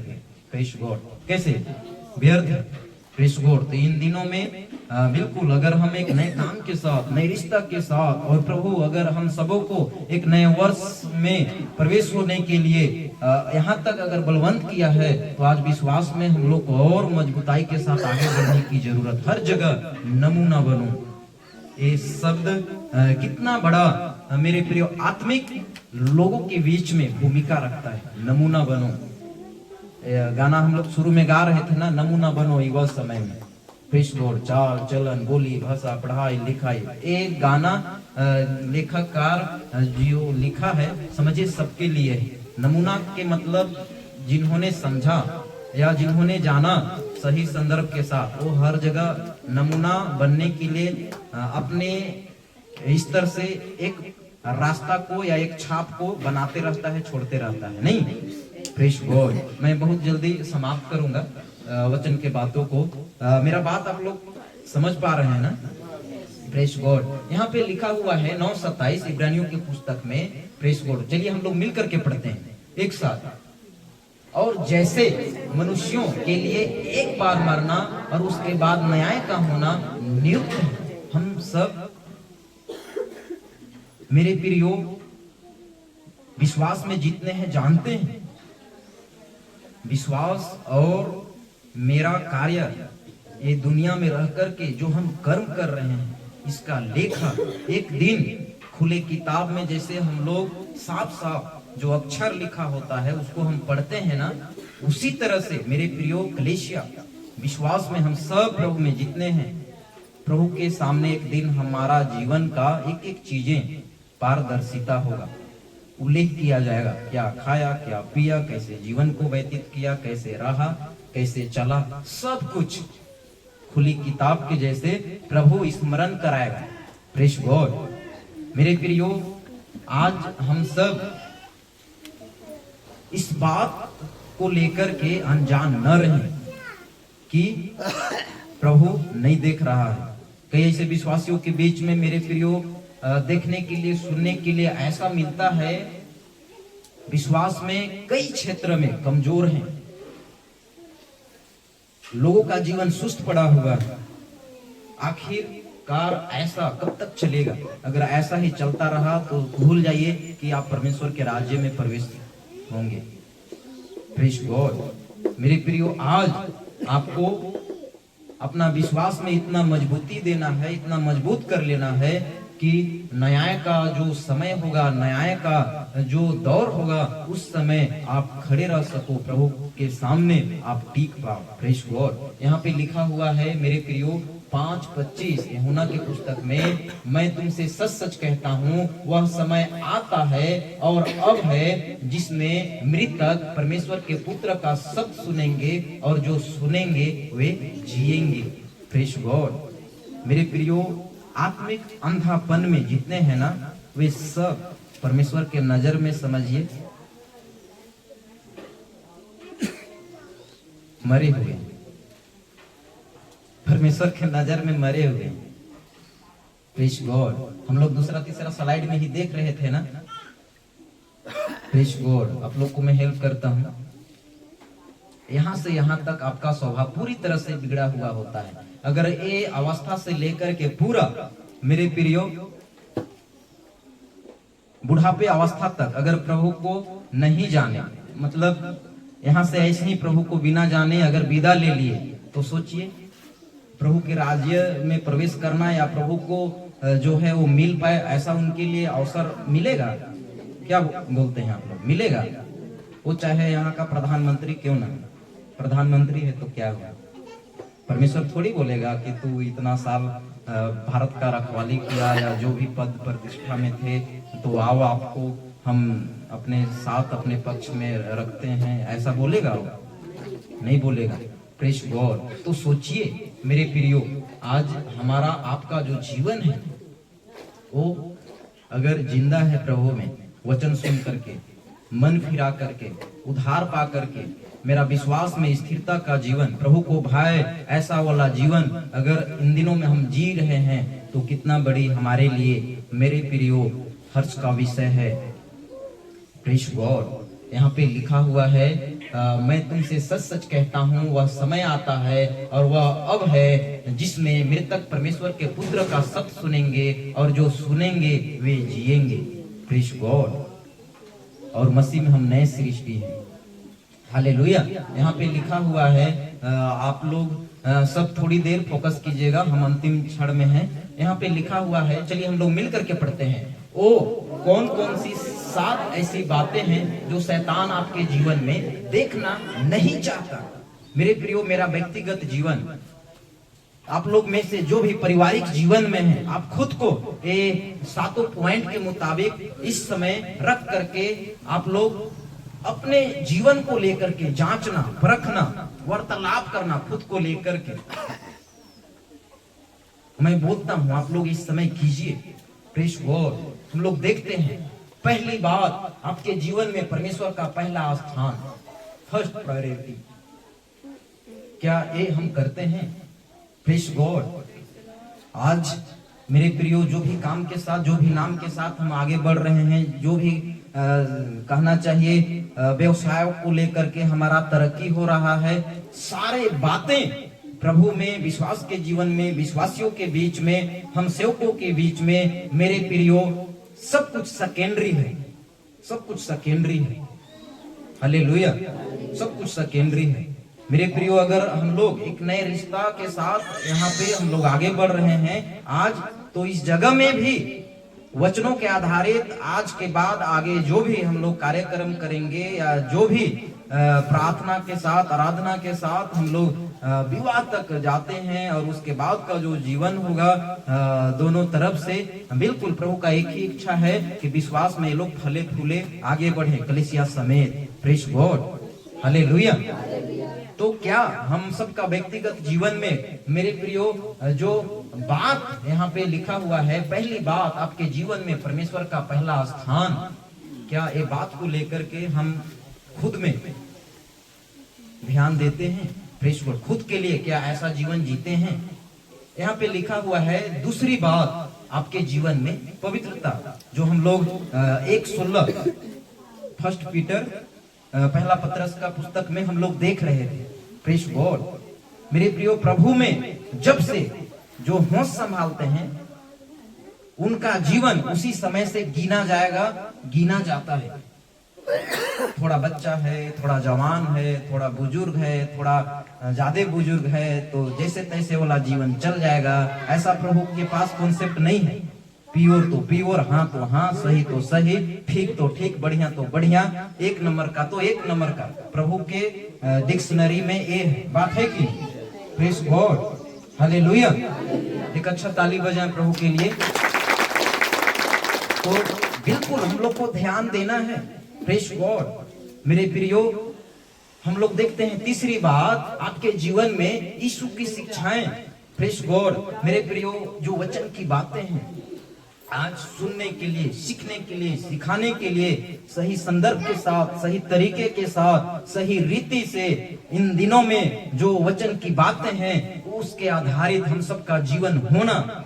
Praise God. कैसे व्यर्थ है? Praise God. तो इन दिनों में बिल्कुल अगर हम एक नए काम के साथ, नए रिश्ता के साथ, और प्रभु अगर हम सबों को एक नए वर्ष में प्रवेश होने के लिए यहाँ तक अगर बलवंत किया है तो आज विश्वास में हम लोग को और मजबूताई के साथ आगे बढ़ने की जरूरत। हर जगह नमूना बनो, ये शब्द कितना बड़ा मेरे प्रिय आत्मिक लोगों के बीच में भूमिका रखता है। नमूना बनो, गाना हम लोग शुरू में गा रहे थे ना, नमूना बनो युवा समय में। Praise God. चाल चलन, बोली भाषा, पढ़ाई लिखाई, एक गाना लेखककार जो लिखा है समझिए सबके लिए है। नमूना के मतलब जिन्होंने समझा या जिन्होंने जाना सही संदर्भ के साथ, वो हर जगह नमूना बनने के लिए अपने स्तर से एक रास्ता को या एक छाप को बनाते रहता है, छोड़ते रहता है। नहीं, प्रेज़ गॉड। मैं बहुत जल्दी समाप्त करूंगा वचन के बातों को। मेरा बात आप लोग समझ पा रहे हैं ना? Praise God. यहाँ पे लिखा हुआ है 9:27 इब्रानियों की पुस्तक में। Praise God. चलिए हम लोग मिलकर के पढ़ते हैं एक साथ। और जैसे मनुष्यों के लिए एक बार मरना और उसके बाद न्याय का होना नियुक्त है, हम सब मेरे प्रियो विश्वास में जितने हैं जानते हैं, विश्वास और मेरा कार्य, ये दुनिया में रह करके जो हम कर्म कर रहे हैं, इसका लेखा एक दिन खुले किताब में, जैसे हम लोग साफ साफ जो अक्षर लिखा होता है उसको हम पढ़ते हैं ना, उसी तरह से मेरे प्रियो कलीसिया विश्वास में हम सब प्रभु में जितने हैं, प्रभु के सामने एक दिन हमारा जीवन का एक एक चीजें पारदर्शिता होगा, उल्लेख किया जाएगा। क्या खाया, क्या पिया, कैसे जीवन को व्यतीत किया, कैसे रहा, कैसे चला, सब कुछ खुली किताब के जैसे प्रभु स्मरण कराएगा। Praise God. मेरे प्रियो, आज हम सब इस बात को लेकर के अनजान न रहें कि प्रभु नहीं देख रहा है। कई ऐसे विश्वासियों के बीच में मेरे प्रियो देखने के लिए, सुनने के लिए ऐसा मिलता है, विश्वास में कई क्षेत्र में कमजोर हैं, लोगों का जीवन सुस्त पड़ा हुआ है। आखिरकार ऐसा कब तक चलेगा? अगर ऐसा ही चलता रहा तो भूल जाइए कि आप परमेश्वर के राज्य में प्रवेश होंगे। Praise God. मेरे प्रियो, आज आपको अपना विश्वास में इतना मजबूती देना है, इतना मजबूत कर लेना है कि न्याय का जो समय होगा, न्याय का जो दौर होगा, उस समय आप खड़े रह सको, प्रभु के सामने आप टिक पाओ। Praise God. यहाँ पे लिखा हुआ है मेरे प्रियो 5:25 यूहन्ना की पुस्तक में, मैं तुमसे सच सच कहता हूँ, वह समय आता है और अब है जिसमें मृतक परमेश्वर के पुत्र का शब्द सुनेंगे और जो सुनेंगे वे जिएंगे। Praise God. मेरे प्रियो, आत्मिक अंधापन में जितने हैं ना, वे सब परमेश्वर के नजर में समझिए मरे हुए, परमेश्वर के नजर में मरे हुए। Praise God. हम लोग दूसरा तीसरा स्लाइड में ही देख रहे थे ना। Praise God. आप लोग को मैं हेल्प करता हूं। यहां से यहां तक आपका स्वभाव पूरी तरह से बिगड़ा हुआ होता है। अगर ये अवस्था से लेकर के पूरा मेरे प्रियो बुढ़ापे अवस्था तक अगर प्रभु को नहीं जाने, मतलब यहां से ऐसे ही प्रभु को बिना जाने अगर विदा ले लिए, तो सोचिए प्रभु के राज्य में प्रवेश करना या प्रभु को जो है वो मिल पाए, ऐसा उनके लिए अवसर मिलेगा? क्या बोलते हैं आप लोग? मिलेगा? वो चाहे यहाँ का प्रधानमंत्री क्यों ना, प्रधानमंत्री है तो क्या हुआ, परमेश्वर थोड़ी बोलेगा कि तू इतना साल भारत का रखवाली किया या जो भी पद प्रतिष्ठा में थे, तो आओ आपको हम अपने साथ अपने पक्ष में रखते हैं, ऐसा बोलेगा वो? नहीं बोलेगा। Praise God. तो सोचिए मेरे प्रियो, आज हमारा आपका जो जीवन है वो अगर जिंदा है प्रभु में, वचन सुन करके, मन फिरा करके, उद्धार पा करके, मेरा विश्वास में स्थिरता का जीवन, प्रभु को भाए ऐसा वाला जीवन अगर इन दिनों में हम जी रहे हैं, तो कितना बड़ी हमारे लिए मेरे प्रियो हर्ष का विषय है। Praise God. यहाँ पे लिखा हुआ है, मैं तुमसे सच सच कहता हूँ, वह समय आता है और वह अब है जिसमें मृतक परमेश्वर के पुत्र का सत्य सुनेंगे और जो सुनेंगे वे जिएंगे। Praise God. और मसीह में हम नए सृष्टि हैं। हालेलुया। यहाँ पे लिखा हुआ है, आप लोग सब थोड़ी देर फोकस कीजिएगा, हम अंतिम क्षण में हैं। यहाँ पे लिखा हुआ है, चलिए हम लोग मिल करके पढ़ते हैं। ओ कौन कौन सी 7 ऐसी बातें हैं जो शैतान आपके जीवन में देखना नहीं चाहता। मेरे प्रियो, मेरा व्यक्तिगत जीवन, आप लोग में से जो भी पारिवारिक जीवन में है, आप खुद को ये 7 पॉइंट के मुताबिक इस समय रख करके आप लोग अपने जीवन को लेकर के जांचना, परखना, वार्तालाप करना खुद को लेकर के। मैं बोलता हूं आप लोग इस समय कीजिए। Praise God. हम लोग देखते हैं, पहली बात आपके जीवन में परमेश्वर का पहला स्थान, फर्स्ट प्रायोरिटी, क्या ये हम करते हैं? Praise God. आज मेरे प्रियो, जो भी काम के साथ, जो भी नाम के साथ हम आगे बढ़ रहे हैं, जो भी कहना चाहिए व्यवसाय को लेकर के हमारा तरक्की हो रहा है, सारे बातें प्रभु में, विश्वास के जीवन में, विश्वासियों के बीच में, हम सेवकों के बीच में, मेरे प्रियो, सब कुछ सेकेंडरी है। सब कुछ सेकेंडरी है। हालेलुया। सब कुछ सेकेंडरी है। मेरे प्रियो, अगर हम लोग एक नए रिश्ता के साथ यहाँ पे हम लोग आगे बढ़ रहे हैं आज, तो इस जगह में भी वचनों के आधारित आज के बाद आगे जो भी हम लोग कार्यक्रम करेंगे या जो भी प्रार्थना के साथ, आराधना के साथ हम लोग विवाह तक जाते हैं, और उसके बाद का जो जीवन होगा दोनों तरफ से, बिल्कुल प्रभु का एक ही इच्छा है कि विश्वास में ये लोग फले फूले आगे बढ़े, कलीसिया समेत। Praise God. हालेलुया। तो क्या हम सबका व्यक्तिगत जीवन में, मेरे प्रियो, जो बात यहाँ पे लिखा हुआ है, पहली बात आपके जीवन में परमेश्वर का पहला स्थान, क्या ये बात को लेकर के हम खुद में ध्यान देते हैं? Praise God. खुद के लिए क्या ऐसा जीवन जीते हैं? यहाँ पे लिखा हुआ है, दूसरी बात आपके जीवन में पवित्रता, जो हम लोग 1:16 फर्स्ट पीटर पहला पत्रस का पुस्तक में हम लोग देख रहे थे। Praise God. मेरे प्रियो, प्रभु में जब से जो होश संभालते हैं, उनका जीवन उसी समय से गिना जाएगा, गिना जाता है। थोड़ा बच्चा है, थोड़ा जवान है, थोड़ा बुजुर्ग है, थोड़ा ज्यादा बुजुर्ग है, तो जैसे तैसे वाला जीवन चल जाएगा, ऐसा प्रभु के पास कॉन्सेप्ट नहीं है। प्योर तो प्योर, हाँ तो हाँ, सही तो सही, ठीक तो ठीक, बढ़िया तो बढ़िया, एक नंबर का तो एक नंबर का। प्रभु के डिक्शनरी में ये बात है कि प्रेज गॉड। हालेलुया। एक अच्छा ताली बजाएं प्रभु के लिए। तो बिल्कुल हम लोग को ध्यान देना है। Praise God. मेरे प्रियो, हम लोग देखते हैं तीसरी बात आपके जीवन में यीशु की शिक्षाएं। Praise God. मेरे प्रियो, जो वचन की बातें हैं, आज सुनने के लिए, सीखने के लिए, सिखाने के लिए, सही संदर्भ के साथ, सही तरीके के साथ, सही रीति से इन दिनों में जो वचन की बातें हैं, उसके आधारित हम सबका जीवन होना,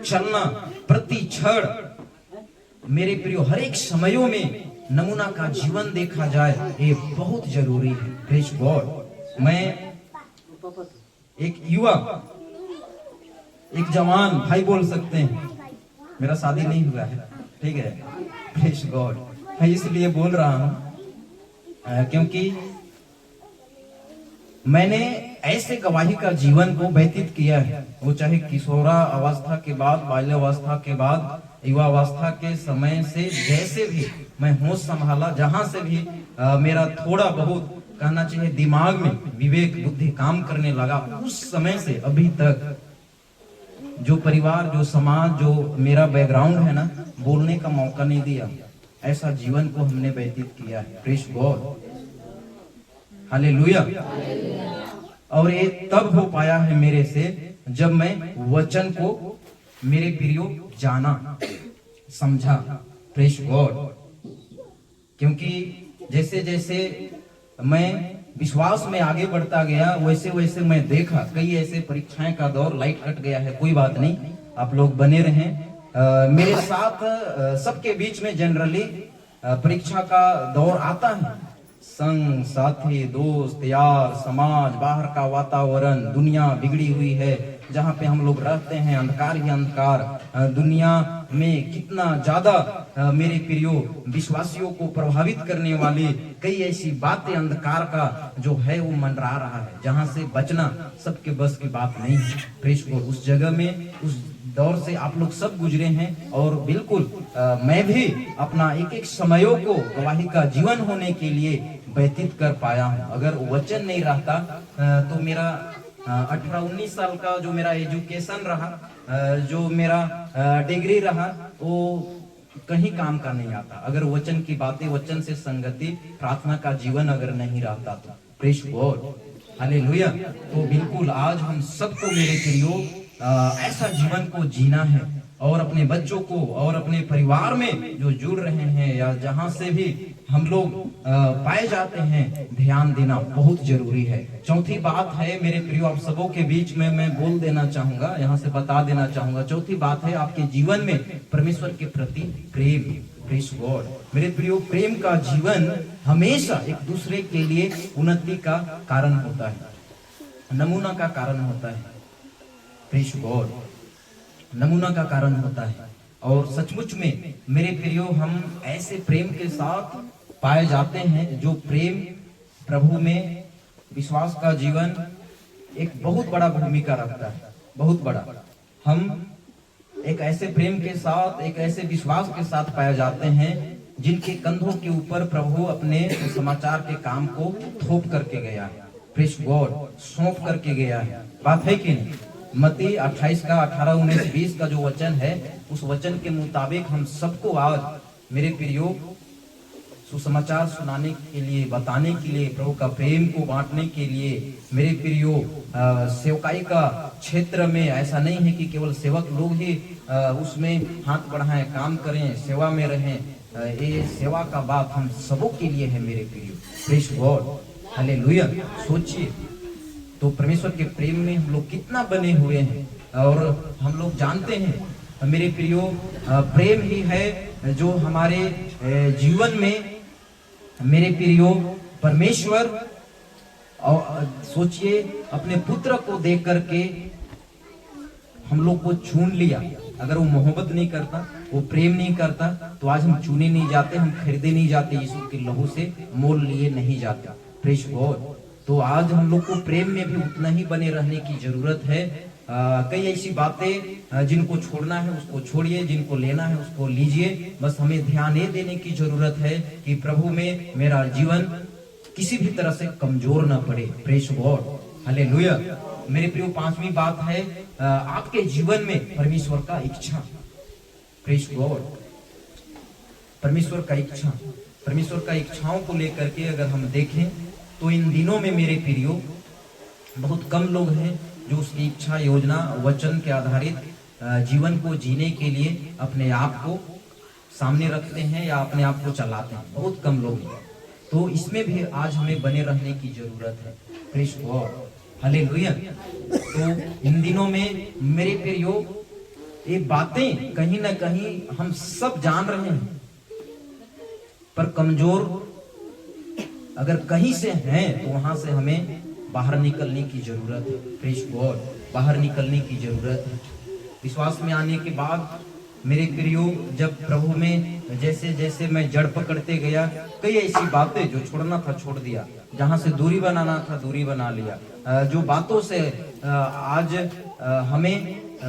चलना, प्रति क्षण, मेरे प्रियो, हर एक समयों में नमूना का जीवन देखा जाए, ये बहुत जरूरी है। Praise God. मैं एक युवा, एक जवान भाई बोल सकते हैं, मेरा शादी नहीं हुआ है, ठीक है। Praise God. मैं इसलिए बोल रहा हूं क्योंकि मैंने ऐसे गवाही का जीवन को व्यतीत किया है, वो चाहे किशोरा अवस्था के बाद, बाल्यावस्था के बाद, युवावस्था के समय से, जैसे भी मैं होश संभाला, जहां से भी मेरा थोड़ा बहुत कहना चाहिए दिमाग में विवेक बुद्धि काम करने लगा, उस समय से अभी तक जो परिवार, जो समाज, जो मेरा बैकग्राउंड है ना, बोलने का मौका नहीं दिया। ऐसा जीवन को हमने व्यतीत किया है। Praise God, hallelujah. और ये तब हो पाया है मेरे से जब मैं वचन को मेरे प्रियो जाना, समझा। Praise God. क्योंकि जैसे जैसे मैं विश्वास में आगे बढ़ता गया, वैसे वैसे मैं देखा कई ऐसे परीक्षाएं का दौर, लाइट कट गया है, कोई बात नहीं, आप लोग बने रहें मेरे साथ। सबके बीच में जनरली परीक्षा का दौर आता है। संग साथी, दोस्त यार, समाज, बाहर का वातावरण, दुनिया बिगड़ी हुई है जहाँ पे हम लोग रहते हैं, अंधकार ही अंधकार। दुनिया में कितना ज्यादा मेरे प्रियो विश्वासियों को प्रभावित करने वाली कई ऐसी बातें अंधकार का जो है वो मंडरा रहा है, जहाँ से बचना सबके बस की बात नहीं है। प्रेस को उस जगह में, उस दौर से आप लोग सब गुजरे हैं और बिल्कुल मैं भी अपना एक एक समयों को गवाही का जीवन होने के लिए व्यतीत कर पाया हूँ। अगर वचन नहीं रहता तो मेरा 18-19 साल का जो मेरा एजुकेशन रहा, जो मेरा डिग्री रहा, वो कहीं काम का नहीं आता अगर वचन की बातें, वचन से संगति, प्रार्थना का जीवन अगर नहीं रहता तो। Praise God, hallelujah. तो बिल्कुल आज हम सबको मेरे प्रियो ऐसा जीवन को जीना है और अपने बच्चों को और अपने परिवार में जो जुड़ रहे हैं या जहां से भी हम लोग पाए जाते हैं, ध्यान देना बहुत जरूरी है। चौथी बात है मेरे प्रियो, आप सबों के बीच में मैं बोल देना चाहूंगा, यहाँ से बता देना चाहूंगा। चौथी बात है आपके जीवन में परमेश्वर के प्रति प्रेम। प्रेज गॉड मेरे प्रियो, प्रेम का जीवन हमेशा एक दूसरे के लिए उन्नति का कारण होता है, नमूना का कारण होता है। प्रेज गॉड, नमूना का कारण होता है। और सचमुच में मेरे प्रियो हम ऐसे प्रेम के साथ पाए जाते हैं जो प्रेम प्रभु में विश्वास का जीवन एक बहुत बड़ा भूमिका रखता है, बहुत बड़ा। हम एक ऐसे प्रेम के साथ, एक ऐसे विश्वास के साथ पाए जाते हैं जिनके कंधों के ऊपर प्रभु अपने समाचार के काम को थोप करके गया है। प्रेज गॉड, सौंप करके गया है। बात है कि नहीं? मत्ती 28 का 18, 19, 20 का जो वचन है, उस वचन के मुताबिक हम सबको आज मेरे प्रियो सुसमाचार सुनाने के लिए, बताने के लिए, प्रभु का प्रेम को बांटने के लिए मेरे प्रियो सेवकाई का क्षेत्र में ऐसा नहीं है कि केवल सेवक लोग ही उसमें हाथ बढ़ाएं, काम करें, सेवा में रहें। ये सेवा का बात हम सबों के लिए है मेरे प्रियो। Praise God, hallelujah. सोचिए तो परमेश्वर के प्रेम में हम लोग कितना बने हुए हैं। और हम लोग जानते हैं मेरे प्रियो, प्रेम ही है जो हमारे जीवन में मेरे प्रियो परमेश्वर, और सोचिए अपने पुत्र को देख करके हम लोग को चुन लिया। अगर वो मोहब्बत नहीं करता, वो प्रेम नहीं करता, तो आज हम चुने नहीं जाते, हम खरीदे नहीं जाते, यीशु के लहू से मोल लिए नहीं जाते। Praise God. तो आज हम लोग को प्रेम में भी उतना ही बने रहने की जरूरत है। कई ऐसी बातें जिनको छोड़ना है उसको छोड़िए, जिनको लेना है उसको लीजिए। बस हमें ध्यान ये देने की जरूरत है कि प्रभु में मेरा जीवन किसी भी तरह से कमजोर ना पड़े। Praise God, hallelujah. मेरे प्रियो, पांचवी बात है आपके जीवन में परमेश्वर का इच्छा। प्रेज गॉड, परमेश्वर का इच्छा, परमेश्वर का इच्छाओं को लेकर के अगर हम देखें तो इन दिनों में मेरे प्रियो बहुत कम लोग हैं जो उसकी इच्छा, योजना, वचन के आधारित जीवन को जीने के लिए अपने आप को सामने रखते हैं या अपने आप को चलाते हैं। बहुत कम लोग हैं। तो इसमें भी आज हमें बने रहने की जरूरत है। Praise God, hallelujah. तो इन दिनों में मेरे प्रियो ये बातें कहीं ना कहीं हम सब जान रहे हैं, पर कमजोर अगर कहीं से हैं तो वहां से हमें बाहर निकलने की जरूरत है। प्रेज गॉड, बाहर निकलने की जरूरत है। विश्वास में आने के बाद मेरे प्रियो, जब प्रभु में जैसे जैसे मैं जड़ पकड़ते गया, कई ऐसी बातें जो छोड़ना था छोड़ दिया, जहां से दूरी बनाना था दूरी बना लिया। जो बातों से आज हमें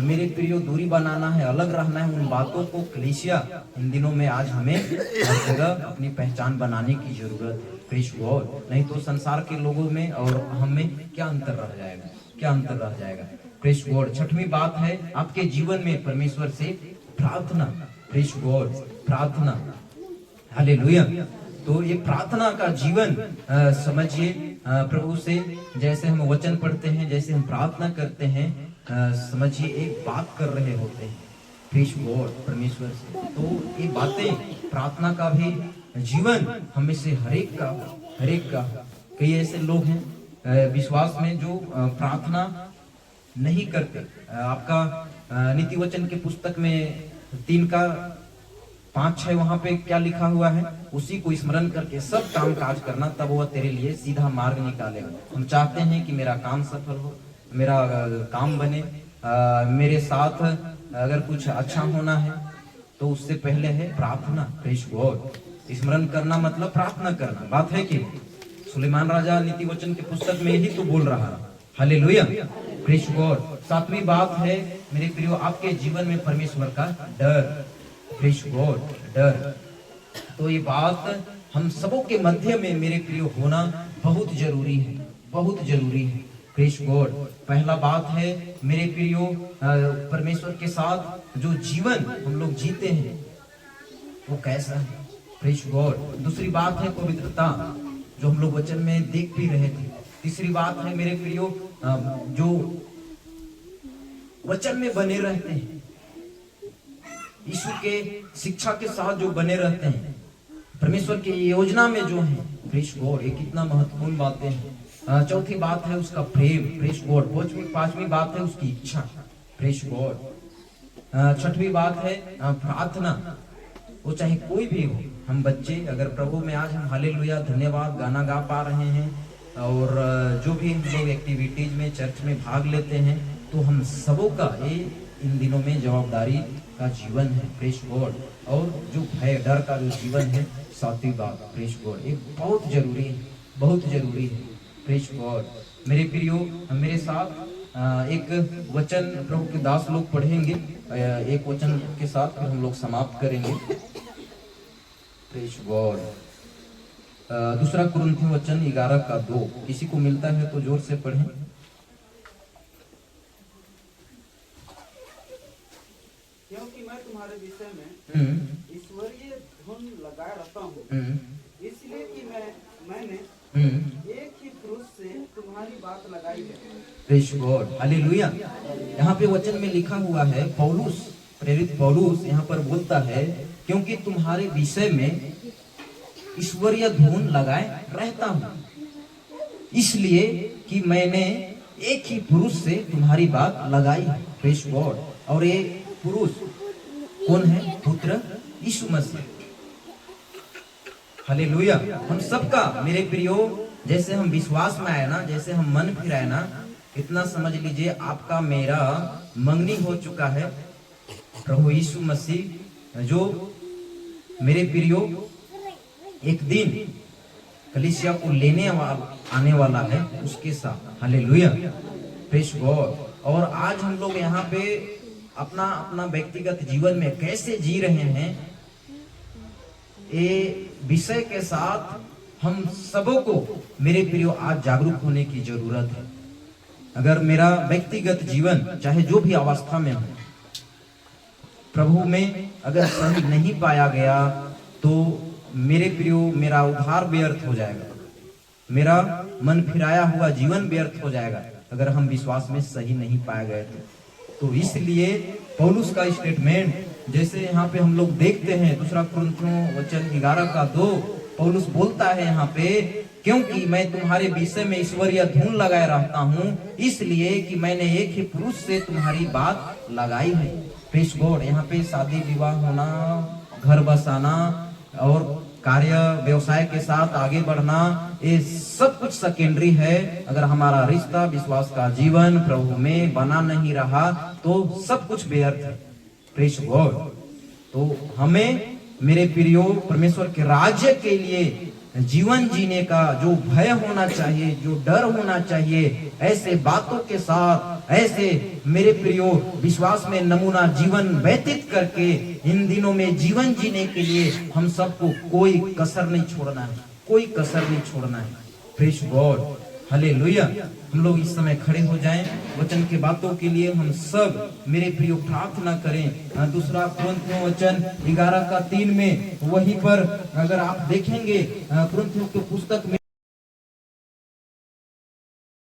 मेरे प्रियो दूरी बनाना है, अलग रहना है, उन बातों को कलीसिया इन दिनों में आज हमें हर जगह अपनी पहचान बनाने की जरूरत है। Praise God. नहीं तो संसार के लोगों में और हम में क्या अंतर रह जाएगा, क्या अंतर रह जाएगा। Praise God. छठवीं बात है आपके जीवन में परमेश्वर से प्रार्थना। प्रेज गॉड, प्रार्थना, हालेलुया। तो ये प्रार्थना का जीवन समझिए, प्रभु से जैसे हम वचन पढ़ते हैं, जैसे हम प्रार्थना करते हैं, समझिए एक बात कर रहे होते हैं प्रेज गॉड परमेश्वर से। तो ये बातें प्रार्थना का भी जीवन हमें से हरेक का। कई ऐसे लोग हैं विश्वास में जो प्रार्थना नहीं करते। आपका नीति वचन के पुस्तक में 3 का 5-6 वहां पे क्या लिखा हुआ है, उसी को स्मरण करके सब काम काज करना, तब वह तेरे लिए सीधा मार्ग निकालेगा। हम चाहते हैं कि मेरा काम सफल हो, मेरा काम बने, मेरे साथ अगर कुछ अच्छा होना है तो उससे पहले है प्रार्थना। Praise God. स्मरण करना मतलब प्रार्थना करना। बात है कि सुलेमान राजा नीति वचन के पुस्तक में यही तो बोल रहा है। Hallelujah, praise God. 7वीं बात है मेरे प्रियो आपके जीवन में परमेश्वर का डर। प्रेज गॉड, डर। तो ये बात हम सबों के मध्य में मेरे प्रियो होना बहुत जरूरी है, बहुत जरूरी है। Praise God. पहला बात है मेरे प्रियो परमेश्वर के साथ जो जीवन हम लोग जीते हैं वो कैसा है। Praise God. दूसरी बात है पवित्रता, जो हम लोग वचन में देख भी रहे थे। तीसरी बात है मेरे प्रियो जो वचन में बने रहते हैं, यीशु के शिक्षा के साथ जो बने रहते हैं, परमेश्वर की योजना में जो है। Praise God. ये कितना महत्वपूर्ण बातें हैं। चौथी बात है उसका प्रेम। Praise God. पांचवी बात है उसकी इच्छा। Praise God. छठवीं बात है प्रार्थना। वो चाहे कोई भी हो, हम बच्चे अगर प्रभु में आज हम हालेलुया धन्यवाद गाना गा पा रहे हैं, और जो भी हम लोग एक्टिविटीज में चर्च में भाग लेते हैं, तो हम सबों का ये इन दिनों में जवाबदारी का जीवन है। Praise God. और जो भय डर का जो जीवन है, 7वीं बात प्रेज गॉड। ये बहुत जरूरी है, बहुत जरूरी है। Praise God. मेरे प्रियो मेरे साथ एक वचन प्रभु के दास लोग पढ़ेंगे, एक वचन के साथ फिर हम लोग समाप्त करेंगे। Praise God. 2 कुरिन्थियों वचन 11 का 2। किसी को मिलता है तो जोर से पढ़ें। क्योंकि मैं तुम्हारे विषय में ईश्वरीय धुन लगाए रहता हूँ, इसलिए कि मैंने एक ही पुरुष से तुम्हारी बात लगाई है। Praise God, hallelujah. यहाँ पे वचन में लिखा हुआ है, पौलुस, प्रेरित पौलुस यहाँ पर बोलता है, क्योंकि तुम्हारे विषय में ईश्वरीय धुन लगाए रहता हूँ, इसलिए कि मैंने एक ही पुरुष से तुम्हारी बात लगाई है। Praise God. और ये पुरुष कौन है? पुत्र यीशु मसीह। हालेलुया। हम सबका मेरे प्रियो, जैसे हम विश्वास में आए ना, जैसे हम मन फिराए ना, इतना समझ लीजिए आपका मेरा मंगनी हो चुका है। प्रभु यीशु मसीह जो मेरे प्रियो एक दिन कलीसिया को लेने आने वाला है उसके साथ। Hallelujah, praise God. और आज हम लोग यहाँ पे अपना अपना व्यक्तिगत जीवन में कैसे जी रहे हैं, ये विषय के साथ हम सबों को मेरे प्रियो आज जागरूक होने की जरूरत है। अगर मेरा व्यक्तिगत जीवन चाहे जो भी अवस्था में हो, प्रभु में अगर सही नहीं पाया गया, तो मेरे प्रियो मेरा उद्धार व्यर्थ हो जाएगा, मेरा मन फिराया हुआ जीवन व्यर्थ हो जाएगा, अगर हम विश्वास में सही नहीं पाए गए तो इसलिए पौलुस का स्टेटमेंट, जैसे यहाँ पे हम लोग देखते हैं 2 कुरिन्थियों वचन 11 का 2, पौलुस बोलता है यहाँ पे, क्योंकि मैं तुम्हारे विषय में ईश्वरीय धुन लगाए रहता हूँ, इसलिए कि मैंने एक ही पुरुष से तुम्हारी बात लगाई है। Praise God. यहाँ पे शादी विवाह होना, घर बसाना और कार्य व्यवसाय के साथ आगे बढ़ना, ये सब कुछ सेकेंडरी है। अगर हमारा रिश्ता, विश्वास का जीवन प्रभु में बना नहीं रहा तो सब कुछ व्यर्थ है। Praise God. तो हमें मेरे प्रियो परमेश्वर के राज्य के लिए जीवन जीने का जो भय होना चाहिए, जो डर होना चाहिए, ऐसे बातों के साथ, ऐसे मेरे प्रियो विश्वास में नमूना जीवन व्यतीत करके इन दिनों में जीवन जीने के लिए हम सबको कोई कसर नहीं छोड़ना है, कोई कसर नहीं छोड़ना है। Praise God, hallelujah. हम लोग इस समय खड़े हो जाएं, वचन के बातों के लिए हम सब मेरे प्रियो प्रार्थना करें। दूसरा कुरिन्थियों वचन 11 का 3 में वहीं पर अगर आप देखेंगे कुरिन्थियों की पुस्तक में